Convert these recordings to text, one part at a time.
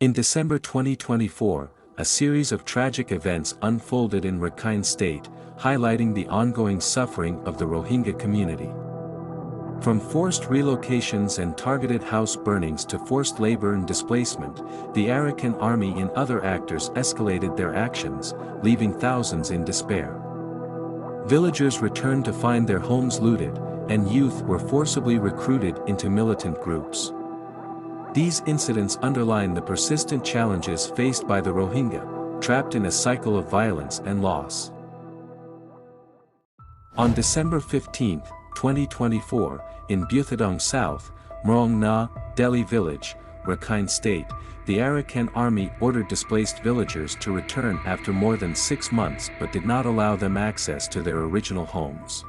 In December 2024, a series of tragic events unfolded in Rakhine State, highlighting the ongoing suffering of the Rohingya community. From forced relocations and targeted house burnings to forced labor and displacement, the Arakan army and other actors escalated their actions, leaving thousands in despair. Villagers returned to find their homes looted, and youth were forcibly recruited into militant groups. These incidents underline the persistent challenges faced by the Rohingya, trapped in a cycle of violence and loss. On December 15, 2024, in 𝐓𝐫𝐚𝐠𝐿 South, 𝐒𝐮𝐿 Na, Delhi Village, Rakhine State, the Arakan army ordered displaced villagers to return after more than 6 months but did not allow them access to their original homes.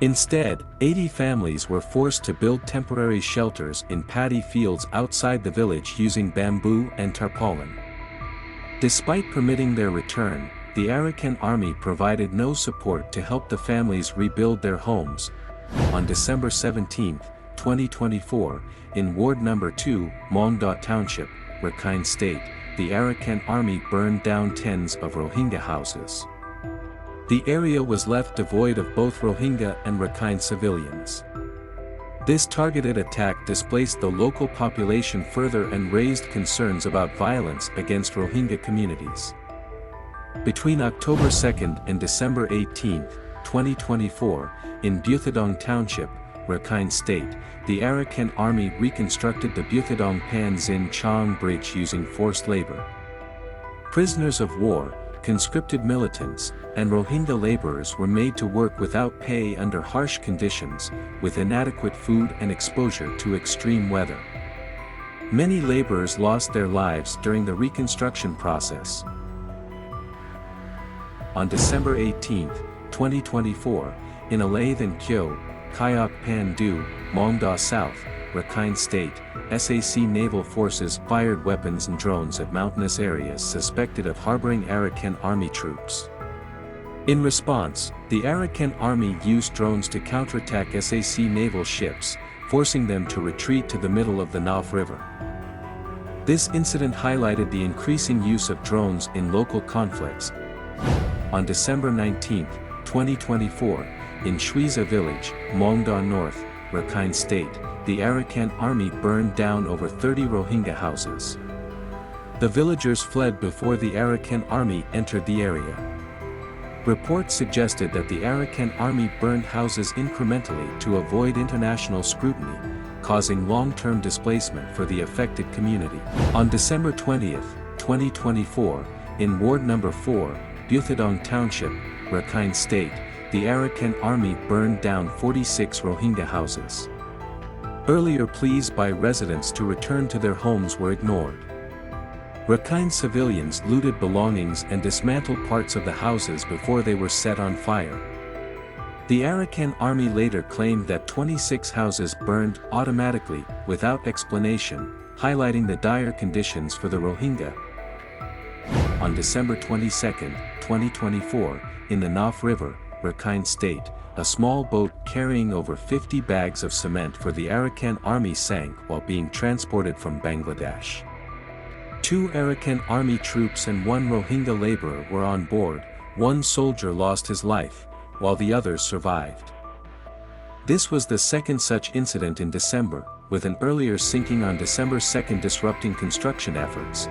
Instead, 80 families were forced to build temporary shelters in paddy fields outside the village using bamboo and tarpaulin. Despite permitting their return, the Arakan army provided no support to help the families rebuild their homes. On December 17, 2024, in Ward No. 2, 𝐒𝐿 Township, Rakhine State, the Arakan army burned down tens of Rohingya houses. The area was left devoid of both Rohingya and Rakhine civilians. This targeted attack displaced the local population further and raised concerns about violence against Rohingya communities. Between October 2 and December 18, 2024, in 𝐓𝐫𝐴𝐚 Township, Rakhine State, the Arakan army reconstructed the 𝐓𝐫𝐴𝐚 bridge using forced labor. Prisoners of war, conscripted militants, and Rohingya laborers were made to work without pay under harsh conditions, with inadequate food and exposure to extreme weather. Many laborers lost their lives during the reconstruction process. On December 18, 2024, in 𝐒𝐮𝐿 𝐶𝐞𝐜 South, Rakhine State, SAC naval forces fired weapons and drones at mountainous areas suspected of harboring Arakan army troops. In response, the Arakan army used drones to counterattack SAC naval ships, forcing them to retreat to the middle of the 𝐓𝐵 River. This incident highlighted the increasing use of drones in local conflicts. On December 19, 2024, in 𝐒𝐮𝐿 village, 𝐒𝐿 North, Rakhine State, the Arakan army burned down over 30 Rohingya houses. The villagers fled before the Arakan army entered the area. Reports suggested that the Arakan army burned houses incrementally to avoid international scrutiny, causing long-term displacement for the affected community. On December 20, 2024, in Ward No. 4, 𝐓𝐫𝐴𝐚 Township, Rakhine State, the Arakan army burned down 46 Rohingya houses. Earlier pleas by residents to return to their homes were ignored. Rakhine civilians looted belongings and dismantled parts of the houses before they were set on fire. The Arakan army later claimed that 26 houses burned automatically, without explanation, highlighting the dire conditions for the Rohingya. On December 22, 2024, in the 𝐓𝐵 River, Rakhine State, a small boat carrying over 50 bags of cement for the Arakan army sank while being transported from Bangladesh. 2 Arakan army troops and 1 Rohingya laborer were on board. 1 soldier lost his life, while the others survived. This was the second such incident in December, with an earlier sinking on December 2 disrupting construction efforts.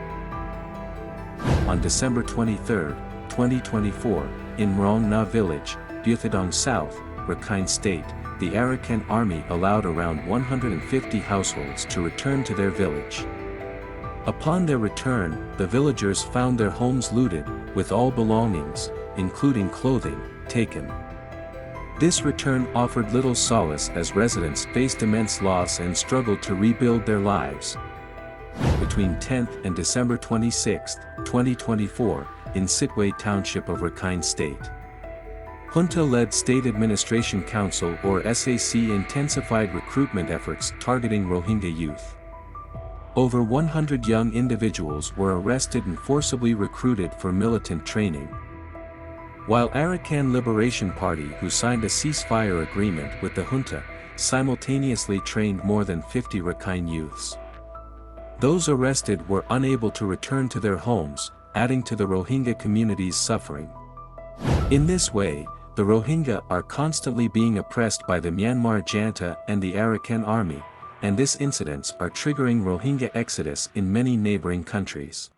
On December 23, 2024, in 𝐒𝐿 Na village, 𝐓𝐫𝐴𝐚 South, Rakhine State, the Arakan army allowed around 150 households to return to their village. Upon their return, the villagers found their homes looted, with all belongings, including clothing, taken. This return offered little solace as residents faced immense loss and struggled to rebuild their lives. Between 10th and December 26, 2024, in 𝐒𝐿 Township of Rakhine State, Junta-led State Administration Council or SAC intensified recruitment efforts targeting Rohingya youth. Over 100 young individuals were arrested and forcibly recruited for militant training. While Arakan Liberation Party, who signed a ceasefire agreement with the junta, simultaneously trained more than 50 Rakhine youths. Those arrested were unable to return to their homes, adding to the Rohingya community's suffering. In this way, the Rohingya are constantly being oppressed by the Myanmar junta and the Arakan army, and these incidents are triggering Rohingya exodus in many neighboring countries.